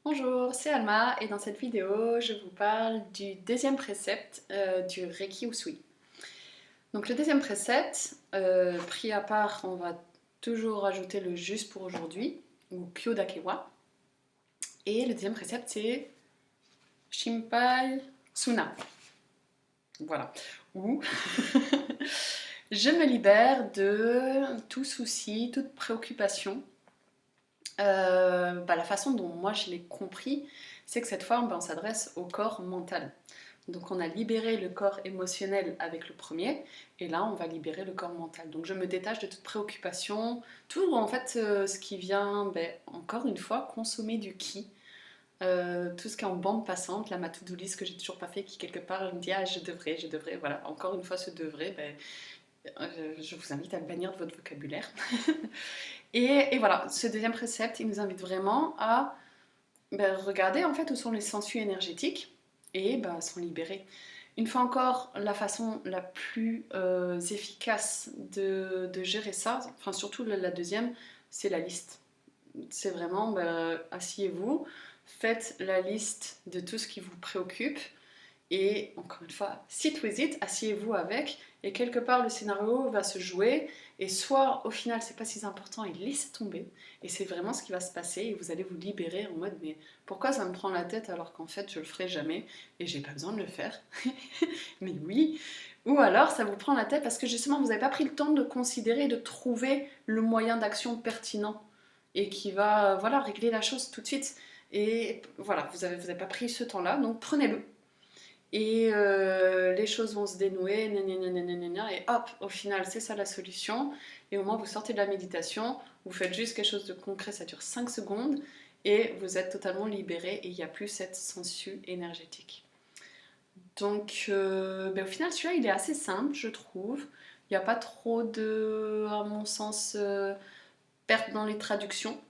Bonjour, c'est Alma et dans cette vidéo, je vous parle du deuxième précepte du Reiki Usui. Donc le deuxième précepte, pris à part, on va toujours rajouter le juste pour aujourd'hui, ou Kyodakewa. Et le deuxième précepte, c'est Shinpai Suna. Voilà. Ou je me libère de tout souci, toute préoccupation. La façon dont moi je l'ai compris, c'est que cette fois on s'adresse au corps mental. Donc on a libéré le corps émotionnel avec le premier, et là on va libérer le corps mental. Donc je me détache de toute préoccupation, tout en fait ce qui vient, encore une fois, consommer du ki. Tout ce qui est en bande passante, là ma to-do list que j'ai toujours pas fait, qui quelque part je me dis ah je devrais, voilà, encore une fois ce devrait, je vous invite à le bannir de votre vocabulaire. Et voilà, ce deuxième précepte, il nous invite vraiment à regarder en fait où sont les sensus énergétiques et s'en libérer. Une fois encore, la façon la plus efficace de gérer ça, enfin surtout la deuxième, c'est la liste. C'est vraiment, asseyez-vous, faites la liste de tout ce qui vous préoccupe et encore une fois, sit with it, asseyez-vous avec, et quelque part le scénario va se jouer, et soit au final c'est pas si important et laissez tomber, et c'est vraiment ce qui va se passer, et vous allez vous libérer en mode mais pourquoi ça me prend la tête alors qu'en fait je le ferai jamais, et j'ai pas besoin de le faire. Mais oui. Ou alors ça vous prend la tête parce que justement vous n'avez pas pris le temps de considérer, de trouver le moyen d'action pertinent, et qui va voilà, régler la chose tout de suite. Et voilà, vous avez pas pris ce temps-là, donc prenez-le et les choses vont se dénouer, et hop, au final, c'est ça la solution. Et au moins, vous sortez de la méditation, vous faites juste quelque chose de concret, ça dure 5 secondes, et vous êtes totalement libéré, et il n'y a plus cette sensu énergétique. Donc, au final, celui-là, il est assez simple, je trouve. Il n'y a pas trop de, à mon sens, perte dans les traductions.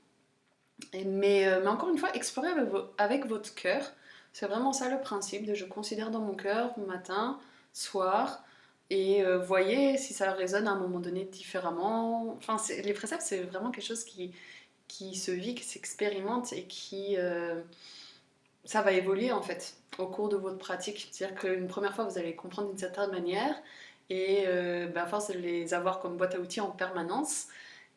Mais encore une fois, explorez avec votre cœur. C'est vraiment ça le principe de je considère dans mon cœur, matin, soir, et voyez si ça résonne à un moment donné différemment. Enfin, les préceptes, c'est vraiment quelque chose qui se vit, qui s'expérimente et qui... ça va évoluer en fait au cours de votre pratique. C'est-à-dire qu'une première fois, vous allez comprendre d'une certaine manière, et à force de les avoir comme boîte à outils en permanence,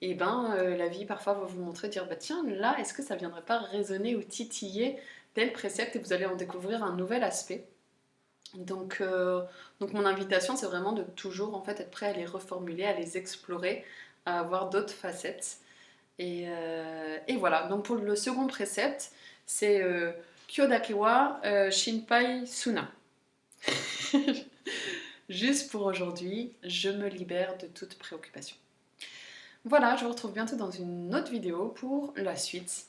et la vie parfois va vous montrer, dire bah tiens, là, est-ce que ça viendrait pas résonner ou titiller tel précepte, et vous allez en découvrir un nouvel aspect. Donc mon invitation, c'est vraiment de toujours en fait être prêt à les reformuler, à les explorer, à avoir d'autres facettes. Et voilà, donc pour le second précepte, c'est Kyodakewa Shinpai Suna. Juste pour aujourd'hui, je me libère de toute préoccupation. Voilà, je vous retrouve bientôt dans une autre vidéo pour la suite.